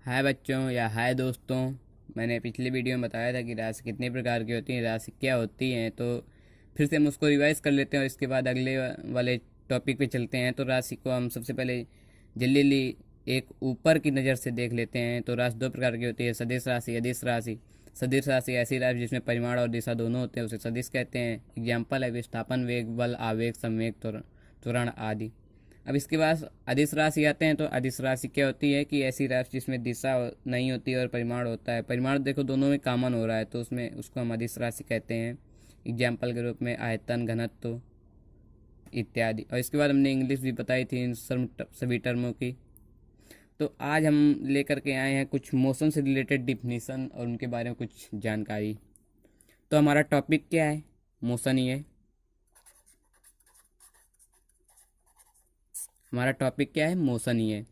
हाय बच्चों या हाय दोस्तों। मैंने पिछली वीडियो में बताया था कि राशि कितने प्रकार की होती हैं, राशि क्या होती हैं। तो फिर से हम उसको रिवाइज कर लेते हैं और इसके बाद अगले वाले टॉपिक पे चलते हैं। तो राशि को हम सबसे पहले जल्दी जल्दी एक ऊपर की नज़र से देख लेते हैं। तो राशि दो प्रकार की होती है, सदिश राशि, अदिश राशि। सदिश राशि ऐसी राशि जिसमें परिमाण और दिशा दोनों होते हैं, उसे सदिश कहते हैं। एग्जाम्पल है विस्थापन, वेग, बल, आवेग, संवेग, त्वरण आदि। अब इसके बाद अदिश राशि आते हैं। तो अदिश राशि क्या होती है कि ऐसी राशि जिसमें दिशा नहीं होती और परिमाण होता है। परिमाण देखो दोनों में कॉमन हो रहा है, तो उसमें उसको हम अदिश राशि कहते हैं। एग्जाम्पल के रूप में आयतन, घनत्व इत्यादि। और इसके बाद हमने इंग्लिश भी बताई थी इन सभी टर्मों की। तो आज हम लेकर के आए हैं कुछ मौसम से रिलेटेड डिफिनीसन और उनके बारे में कुछ जानकारी। तो हमारा टॉपिक क्या है? मौसम ही है। हमारा टॉपिक क्या है? मौसम ही है।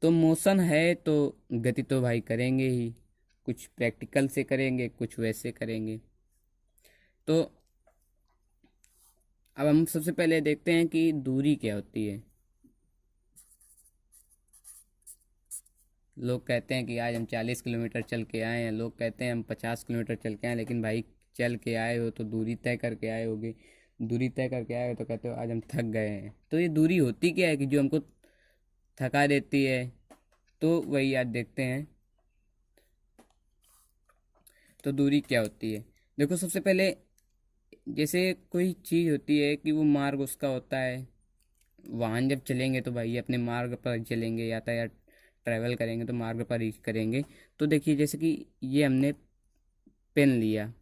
तो मौसम है तो गति तो भाई करेंगे ही, कुछ प्रैक्टिकल से करेंगे, कुछ वैसे करेंगे। तो अब हम सबसे पहले देखते हैं कि दूरी क्या होती है। लोग कहते हैं कि आज हम 40 किलोमीटर चल के आए हैं, लोग कहते हैं हम 50 किलोमीटर चल के आए। लेकिन भाई चल के आए हो तो दूरी तय करके आए होगे। दूरी तय करके आए हो तो कहते हो आज हम थक गए हैं। तो ये दूरी होती क्या है कि जो हमको थका देती है? तो वही आज देखते हैं। तो दूरी क्या होती है? देखो सबसे पहले जैसे कोई चीज़ होती है कि वो मार्ग उसका होता है। वाहन जब चलेंगे तो भाई अपने मार्ग पर चलेंगे, यातायात ट्रैवल करेंगे तो मार्ग पर ही करेंगे। तो देखिए जैसे कि ये हमने पेन लिया,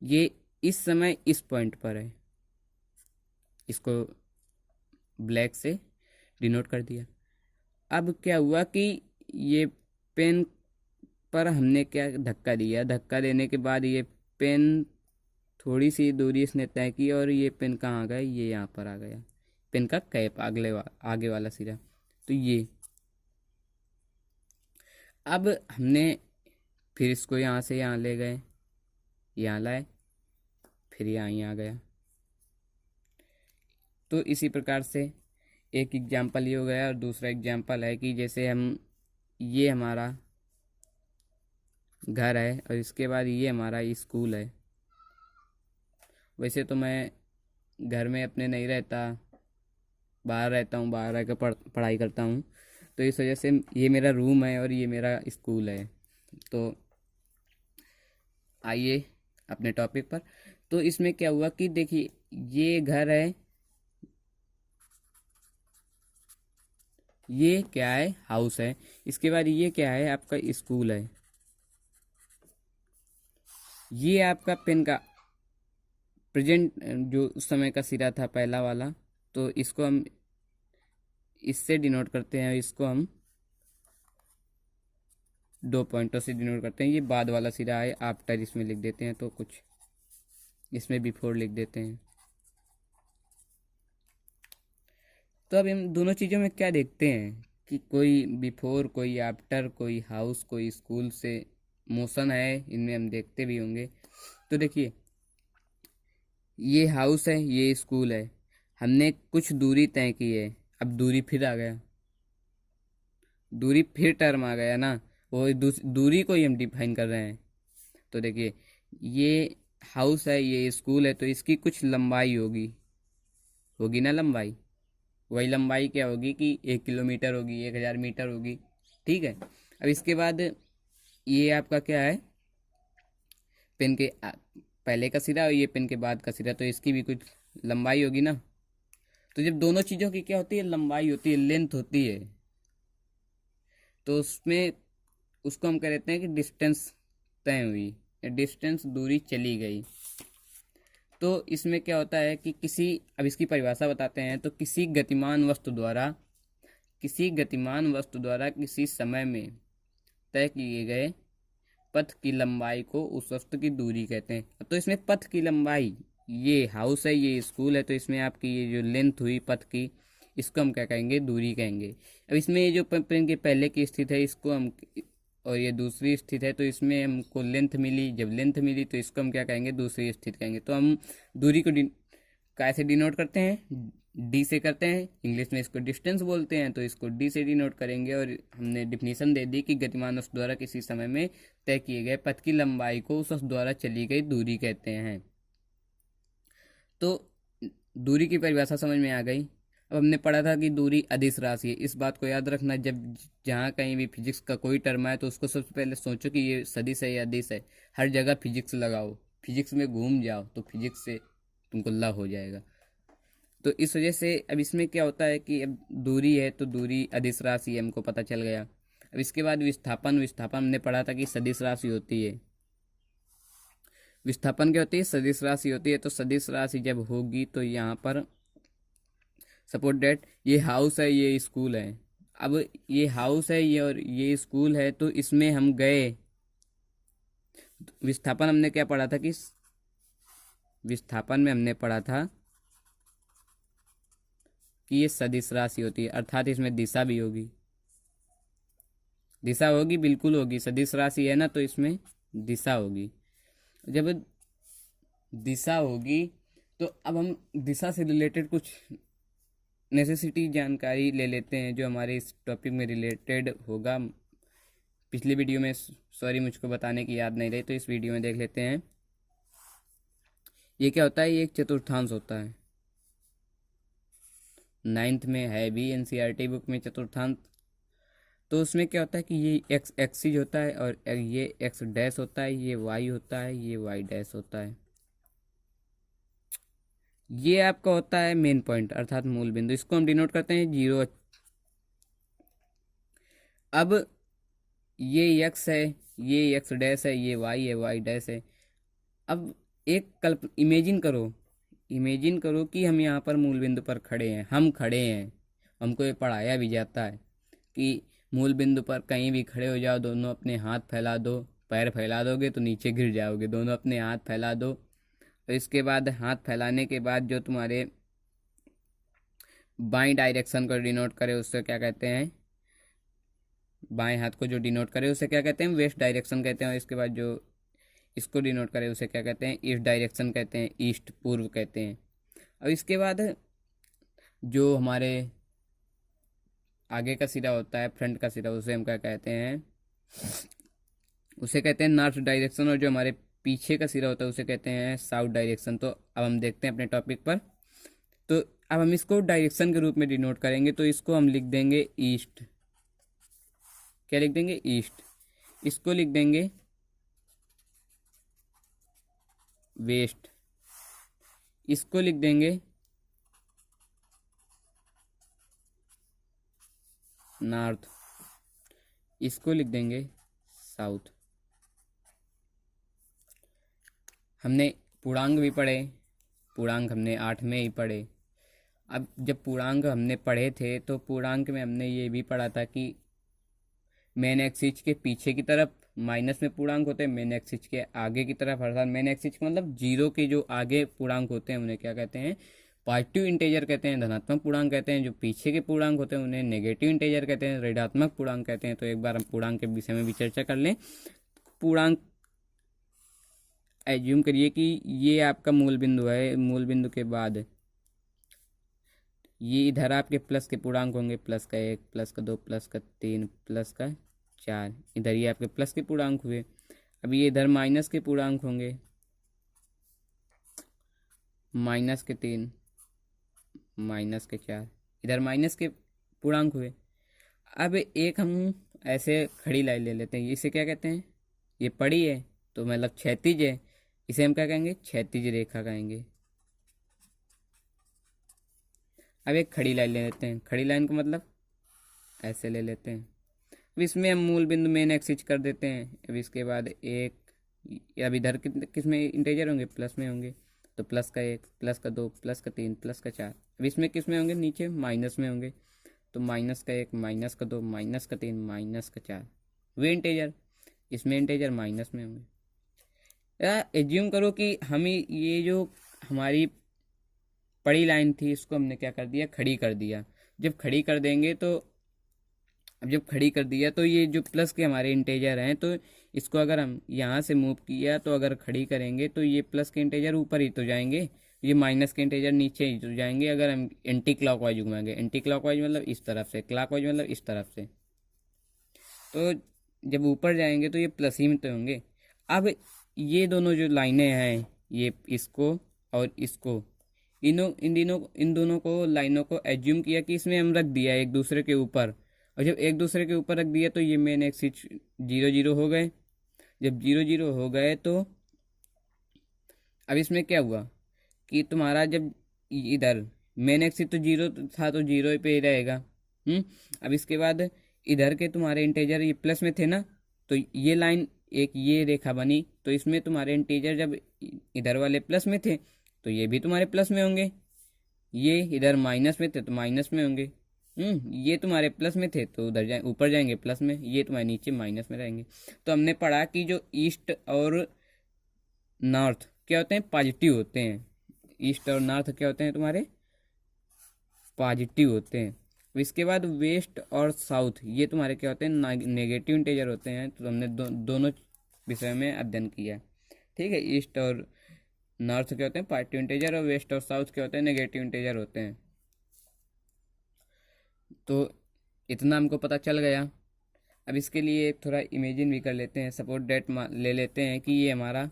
ये इस समय इस पॉइंट पर है, इसको ब्लैक से डिनोट कर दिया। अब क्या हुआ कि ये पेन पर हमने क्या धक्का दिया, धक्का देने के बाद ये पेन थोड़ी सी दूरी इसने तय की और ये पेन कहाँ आ गया? ये यहाँ पर आ गया। पेन का कैप आगे वाला सिरा। तो ये अब हमने फिर इसको यहाँ से यहाँ ले गए, यहाँ लाए, फिर यहाँ ही आ गया। तो इसी प्रकार से एक एग्जाम्पल ये हो गया। और दूसरा एग्जाम्पल है कि जैसे हम, ये हमारा घर है और इसके बाद ये हमारा स्कूल है। वैसे तो मैं घर में अपने नहीं रहता, बाहर रहता हूँ, बाहर रहकर पढ़ाई करता हूँ। तो इस वजह से ये मेरा रूम है और ये मेरा स्कूल है। तो आइए अपने टॉपिक पर। तो इसमें क्या हुआ कि देखिए ये घर है, ये क्या है? हाउस है। इसके बाद ये क्या है? आपका स्कूल है। ये आपका पेन का प्रेजेंट जो उस समय का सिरा था पहला वाला, तो इसको हम इससे डिनोट करते हैं। इसको हम दो पॉइंटों से डिनोट करते हैं। ये बाद वाला सिरा है, आफ्टर इसमें लिख देते हैं, तो कुछ इसमें बिफोर लिख देते हैं। तो अब इन दोनों चीज़ों में क्या देखते हैं कि कोई बिफोर, कोई आफ्टर, कोई हाउस, कोई स्कूल से मोशन है, इनमें हम देखते भी होंगे। तो देखिए ये हाउस है, ये स्कूल है। हमने कुछ दूरी तय की है, अब दूरी फिर आ गया, दूरी फिर टर्म आ गया ना। वो दूरी को ही हम डिफाइन कर रहे हैं। तो देखिए ये हाउस है, ये स्कूल है, तो इसकी कुछ लंबाई होगी, होगी ना लंबाई। वही लंबाई क्या होगी कि 1 किलोमीटर होगी, 1000 मीटर होगी। ठीक है। अब इसके बाद ये आपका क्या है? पेन के पहले का सिरा और ये पेन के बाद का सिरा, तो इसकी भी कुछ लंबाई होगी ना। तो जब दोनों चीज़ों की क्या होती है? लंबाई होती है, लेंथ होती है। तो उसमें उसको हम कह देते हैं कि डिस्टेंस तय हुई, डिस्टेंस दूरी चली गई। तो इसमें क्या होता है कि किसी, अब इसकी परिभाषा बताते हैं। तो किसी गतिमान वस्तु द्वारा किसी समय में तय किए गए पथ की लंबाई को उस वस्तु की दूरी कहते हैं। तो इसमें पथ की लंबाई, ये हाउस है, ये स्कूल है, तो इसमें आपकी ये जो लेंथ हुई पथ की, इसको हम क्या कहेंगे? दूरी कहेंगे। अब इसमें ये जो पेन के पहले की स्थिति है, इसको हम, और ये दूसरी स्थिति है, तो इसमें हमको लेंथ मिली। जब लेंथ मिली तो इसको हम क्या कहेंगे? दूसरी स्थिति कहेंगे। तो हम दूरी को कैसे डिनोट करते हैं? डी से करते हैं, इंग्लिश में इसको डिस्टेंस बोलते हैं, तो इसको डी से डिनोट करेंगे। और हमने डिफिनीशन दे दी कि गतिमान वस्तु द्वारा किसी समय में तय किए गए पथ की लंबाई को उस वस्तु द्वारा चली गई दूरी कहते हैं। तो दूरी की परिभाषा समझ में आ गई। अब हमने पढ़ा था कि दूरी अदिश राशि है। इस बात को याद रखना, जब जहाँ कहीं भी फिजिक्स का कोई टर्म आए तो उसको सबसे पहले सोचो कि ये सदिश है या अदिश है। हर जगह फिजिक्स लगाओ, फिजिक्स में घूम जाओ तो फिजिक्स से तुमको ला हो जाएगा। तो इस वजह से अब इसमें क्या होता है कि अब दूरी है तो दूरी अदिश राशि है, हमको पता चल गया। अब इसके बाद विस्थापन। विस्थापन हमने पढ़ा था कि सदिश राशि होती है। विस्थापन क्या होती है? सदिश राशि होती है। तो सदिश राशि जब होगी तो यहाँ पर सपोज डेट ये हाउस है, ये स्कूल है। अब ये हाउस है ये और ये स्कूल है, तो इसमें हम गए। विस्थापन हमने क्या पढ़ा था कि विस्थापन में हमने पढ़ा था कि ये सदिश राशि होती है, अर्थात इसमें दिशा भी होगी। दिशा होगी, बिल्कुल होगी। सदिश राशि है ना, तो इसमें दिशा होगी। जब दिशा होगी तो अब हम दिशा से रिलेटेड कुछ नेसेसिटी जानकारी ले लेते हैं जो हमारे इस टॉपिक में रिलेटेड होगा। पिछली वीडियो में सॉरी मुझको बताने की याद नहीं रही, तो इस वीडियो में देख लेते हैं। ये क्या होता है? ये एक चतुर्थांश होता है। 9th में है भी एनसीईआरटी बुक में चतुर्थांश। तो उसमें क्या होता है कि ये एक्स एक्सिज होता है और ये एक्स डैश होता है, ये वाई होता है, ये वाई डैश होता है। ये आपका होता है मेन पॉइंट अर्थात मूल बिंदु। इसको हम डिनोट करते हैं 0। अब ये एक्स है, ये एक्स डैश है, ये वाई है, वाई डैश है। अब एक इमेजिन करो कि हम यहाँ पर मूल बिंदु पर खड़े हैं। हम खड़े हैं, हमको ये पढ़ाया भी जाता है कि मूल बिंदु पर कहीं भी खड़े हो जाओ, दोनों अपने हाथ फैला दो। पैर फैला दोगे तो नीचे गिर जाओगे। दोनों अपने हाथ फैला दो और इसके बाद हाथ फैलाने के बाद जो तुम्हारे बाएं डायरेक्शन को डिनोट करे उससे क्या कहते हैं? बाएं हाथ को जो डिनोट करे उसे क्या कहते हैं? वेस्ट डायरेक्शन कहते हैं। और इसके बाद जो इसको डिनोट करे उसे क्या कहते हैं? ईस्ट डायरेक्शन कहते हैं, ईस्ट पूर्व कहते हैं। और इसके बाद जो हमारे आगे का सिरा होता है, फ्रंट का सिरा, उसे हम क्या कहते हैं? उसे कहते हैं नॉर्थ डायरेक्शन। और जो हमारे पीछे का सिरा होता है उसे कहते हैं साउथ डायरेक्शन। तो अब हम देखते हैं अपने टॉपिक पर। तो अब हम इसको डायरेक्शन के रूप में डिनोट करेंगे, तो इसको हम लिख देंगे ईस्ट। क्या लिख देंगे? ईस्ट। इसको लिख देंगे वेस्ट। इसको लिख देंगे नॉर्थ। इसको लिख देंगे साउथ। हमने पूर्णांक भी पढ़े। पूर्णांक हमने 8 में ही पढ़े। अब जब पूर्णांक हमने पढ़े थे तो पूर्णांक में हमने ये भी पढ़ा था कि मेन एक्सिस के पीछे की तरफ माइनस में पूर्णांक होते हैं, मेन एक्सिस के आगे की तरफ अर्थात मेन एक्सिस मतलब 0 के जो आगे पूर्णांक होते हैं उन्हें क्या कहते हैं? पॉजिटिव इंटेजर कहते हैं, धनात्मक पूर्णांक कहते हैं। जो पीछे के पूर्णांक होते हैं उन्हें नेगेटिव इंटेजर कहते हैं, ऋणात्मक पूर्णांक कहते हैं। तो एक बार हम पूर्णांक के विषय में भी चर्चा कर लें। पूर्णांक एज्यूम करिए कि ये आपका मूल बिंदु है। मूल बिंदु के बाद ये इधर आपके प्लस के पूर्णांक होंगे, प्लस का 1, प्लस का 2, प्लस का 3, प्लस का 4। इधर ये आपके प्लस के पूर्णांक हुए। अब ये इधर माइनस के पूर्णांक होंगे, माइनस के 3, माइनस के 4। इधर माइनस के पूर्णांक हुए। अब एक हम ऐसे खड़ी लाइन ले लेते हैं। इसे क्या कहते हैं? ये पड़ी है तो मतलब क्षैतिज है, इसे हम क्या कहेंगे? क्षैतिज रेखा कहेंगे। अब एक खड़ी लाइन ले लेते हैं। खड़ी लाइन का मतलब ऐसे ले लेते हैं। अब इसमें हम मूल बिंदु मेन एक्सिस कर देते हैं। अब इसके बाद एक, अब इधर किस में इंटेजर होंगे? प्लस में होंगे। तो प्लस का 1, प्लस का 2, प्लस का 3, प्लस का 4। अब इसमें किस में होंगे? नीचे माइनस में होंगे। तो माइनस का 1, माइनस का 2, माइनस का 3, माइनस का 4 वे इंटेजर। इसमें इंटेजर माइनस में होंगे। या एज्यूम करो कि हमें ये जो हमारी पड़ी लाइन थी इसको हमने क्या कर दिया? खड़ी कर दिया। जब खड़ी कर देंगे तो अब जब खड़ी कर दिया तो ये जो प्लस के हमारे इंटेजर हैं तो इसको अगर हम यहाँ से मूव किया तो अगर खड़ी करेंगे तो ये प्लस के इंटेजर ऊपर ही तो जाएंगे। ये माइनस के इंटीजर नीचे ही जाएंगे अगर हम एंटी क्लॉकवाइज घुमाएंगे। एंटी क्लॉकवाइज मतलब इस तरफ से, क्लॉकवाइज मतलब इस तरफ से। तो जब ऊपर जाएंगे तो ये प्लस ही में तो होंगे। अब ये दोनों जो लाइनें हैं, ये इसको और इसको, इन दोनों को लाइनों को एज्यूम किया कि इसमें हम रख दिया एक दूसरे के ऊपर, और जब एक दूसरे के ऊपर रख दिया तो ये मेन एक्सिस 0 0 हो गए। जब 0 0 हो गए तो अब इसमें क्या हुआ कि तुम्हारा जब इधर मेन एक्सिस तो 0 था तो 0 पे ही रहेगा। अब इसके बाद इधर के तुम्हारे इंटीजर ये प्लस में थे ना, तो ये लाइन एक ये रेखा बनी, तो इसमें तुम्हारे इंटीजर जब इधर वाले प्लस में थे तो ये भी तुम्हारे प्लस में होंगे, ये इधर माइनस में थे तो माइनस में होंगे। ये तुम्हारे प्लस में थे तो उधर जाए ऊपर जाएंगे प्लस में, ये तुम्हारे नीचे माइनस में रहेंगे। तो हमने पढ़ा कि जो ईस्ट और नॉर्थ क्या होते हैं, पॉजिटिव होते हैं। ईस्ट और नॉर्थ क्या होते हैं तुम्हारे, पॉजिटिव होते हैं। इसके बाद वेस्ट और साउथ ये तुम्हारे क्या होते हैं, नेगेटिव इंटीजर होते हैं। तो हमने दोनों विषय में अध्ययन किया है। ठीक है, ईस्ट और नॉर्थ क्या होते हैं, पॉजिटिव इंटीजर, और वेस्ट और साउथ क्या होते हैं, नेगेटिव इंटीजर होते हैं। तो इतना हमको पता चल गया। अब इसके लिए थोड़ा इमेजिन भी कर लेते हैं। सपोज डेट ले लेते हैं कि ये हमारा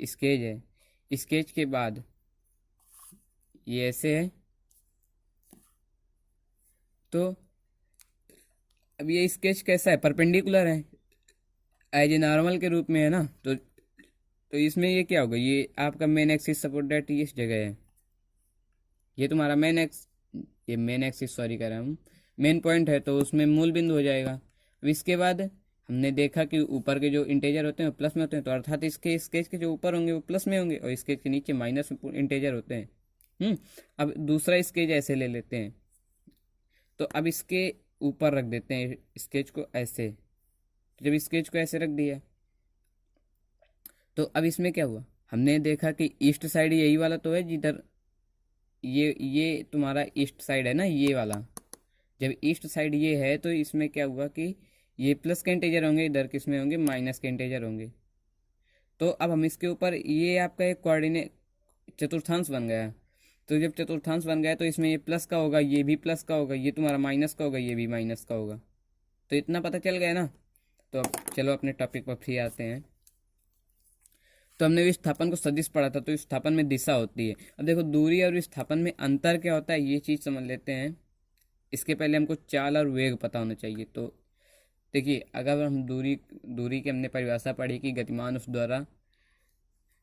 स्केच है। स्केच के बाद ये ऐसे है, तो अब ये स्केच कैसा है, परपेंडिकुलर है, एज ए नॉर्मल के रूप में है ना। तो इसमें ये क्या होगा, ये आपका मेन एक्सिस सपोज डेट इस जगह है, ये तुम्हारा ये मेन एक्सिस सॉरी कह रहा हूँ, मेन पॉइंट है, तो उसमें मूल बिंदु हो जाएगा। अब इसके बाद हमने देखा कि ऊपर के जो इंटीजर होते हैं वो प्लस में होते हैं, तो अर्थात इसके स्केच के जो ऊपर होंगे वो प्लस में होंगे और स्केच के नीचे माइनस इंटीजर होते हैं। अब दूसरा स्केच ऐसे ले लेते हैं, तो अब इसके ऊपर रख देते हैं स्केच को ऐसे। जब स्केच को ऐसे रख दिया तो अब इसमें क्या हुआ, हमने देखा कि ईस्ट साइड यही वाला तो है जिधर ये तुम्हारा ईस्ट साइड है ना, ये वाला। जब ईस्ट साइड ये है तो इसमें क्या हुआ कि ये प्लस के इंटीजर होंगे, इधर किसमें होंगे, माइनस के इंटीजर होंगे। तो अब हम इसके ऊपर, ये आपका एक कोऑर्डिनेट चतुर्थांश बन गया। तो जब चतुर्थांश बन गया तो इसमें ये प्लस का होगा, ये भी प्लस का होगा, ये तुम्हारा माइनस का होगा, ये भी माइनस का होगा। तो इतना पता चल गया ना। तो अब चलो अपने टॉपिक पर फिर आते हैं। तो हमने विस्थापन को सदिश पढ़ा था, तो विस्थापन में दिशा होती है। अब देखो दूरी और विस्थापन में अंतर क्या होता है, ये चीज़ समझ लेते हैं। इसके पहले हमको चाल और वेग पता होना चाहिए। तो देखिए, अगर हम दूरी की हमने परिभाषा पढ़ी कि गतिमान उस द्वारा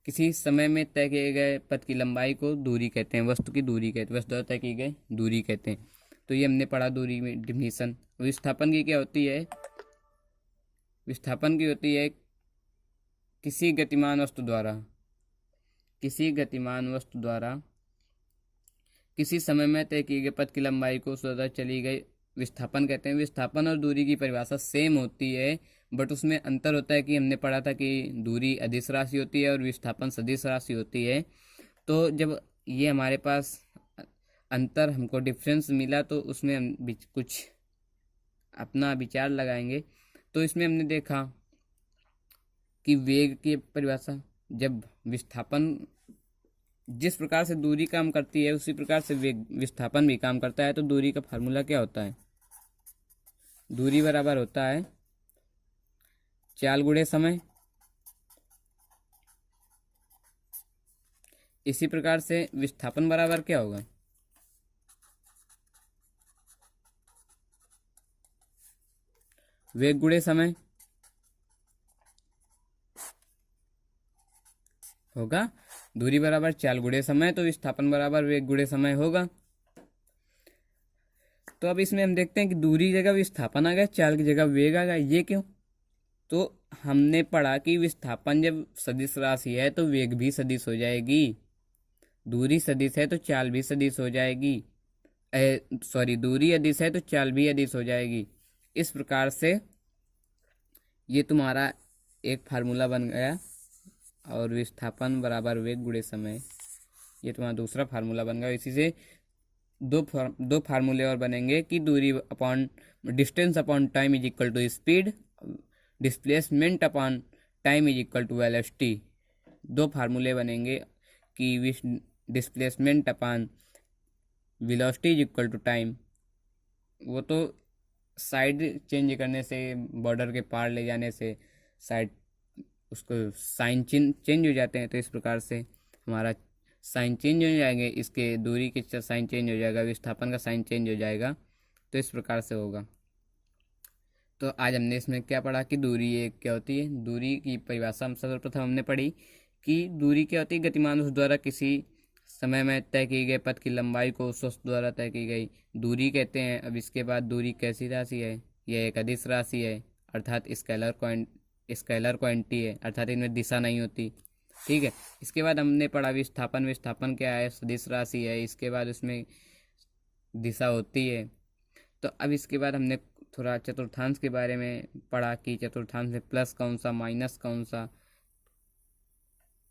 किसी समय में तय किए गए पथ की लंबाई को दूरी कहते हैं, वस्तु की दूरी कहते हैं, वस्तु द्वारा तय की गई दूरी कहते हैं। तो ये हमने पढ़ा दूरी में डिफिनीशन। विस्थापन की क्या होती है, विस्थापन की होती है किसी गतिमान वस्तु द्वारा किसी समय में तय किए गए पथ की लंबाई को स्वतः चली गई विस्थापन कहते हैं। विस्थापन और दूरी की परिभाषा सेम होती है, बट उसमें अंतर होता है कि हमने पढ़ा था कि दूरी अदिश राशि होती है और विस्थापन सदिश राशि होती है। तो जब ये हमारे पास अंतर हमको डिफरेंस मिला तो उसमें हम कुछ अपना विचार लगाएंगे। तो इसमें हमने देखा कि वेग की परिभाषा, जब विस्थापन जिस प्रकार से दूरी काम करती है उसी प्रकार से वेग विस्थापन भी काम करता है। तो दूरी का फार्मूला क्या होता है, दूरी बराबर होता है चाल गुणे समय। इसी प्रकार से विस्थापन बराबर क्या होगा, वेग गुणे समय होगा। दूरी बराबर चाल गुणे समय, तो विस्थापन बराबर वेग गुणे समय होगा। तो अब इसमें हम देखते हैं कि दूरी की जगह विस्थापन आ गया, चाल की जगह वेग आ गया। ये क्यों, तो हमने पढ़ा कि विस्थापन जब सदिश राशि है तो वेग भी सदिश हो जाएगी, दूरी सदिश है तो चाल भी सदिश हो जाएगी, दूरी अदिश है तो चाल भी अदिश हो जाएगी। इस प्रकार से ये तुम्हारा एक फार्मूला बन गया, और विस्थापन बराबर वेग गुणे समय, ये तुम्हारा दूसरा फार्मूला बन गया। इसी से दो फार्मूले और बनेंगे कि दूरी upon distance upon time is equal to speed, displacement upon time is equal to velocity. दो फार्मूले बनेंगे कि which displacement upon velocity is equal to time. वो तो साइड चेंज करने से, बॉर्डर के पार ले जाने से साइड उसको साइन चेंज हो जाते हैं। तो इस प्रकार से हमारा साइन चेंज हो जाएंगे, इसके दूरी के साइन चेंज हो जाएगा, विस्थापन का साइन चेंज हो जाएगा। तो इस प्रकार से होगा। तो आज हमने इसमें क्या पढ़ा कि दूरी एक क्या होती है। दूरी की परिभाषा हम सर्वप्रथम हमने पढ़ी कि दूरी क्या होती है, गतिमान वस्तु द्वारा किसी समय में तय की गए पथ की लंबाई को उस वस्तु द्वारा तय की गई दूरी कहते हैं। अब इसके बाद दूरी कैसी राशि है, यह एक अदिश राशि है, अर्थात स्केलर क्वांटिटी है, अर्थात इनमें दिशा नहीं होती। ठीक है। इसके बाद हमने पढ़ा विस्थापन। विस्थापन क्या है, सदिश राशि है, इसके बाद उसमें दिशा होती है। तो अब इसके बाद हमने थोड़ा चतुर्थांश के बारे में पढ़ा कि चतुर्थांश में प्लस कौन सा, माइनस कौन सा,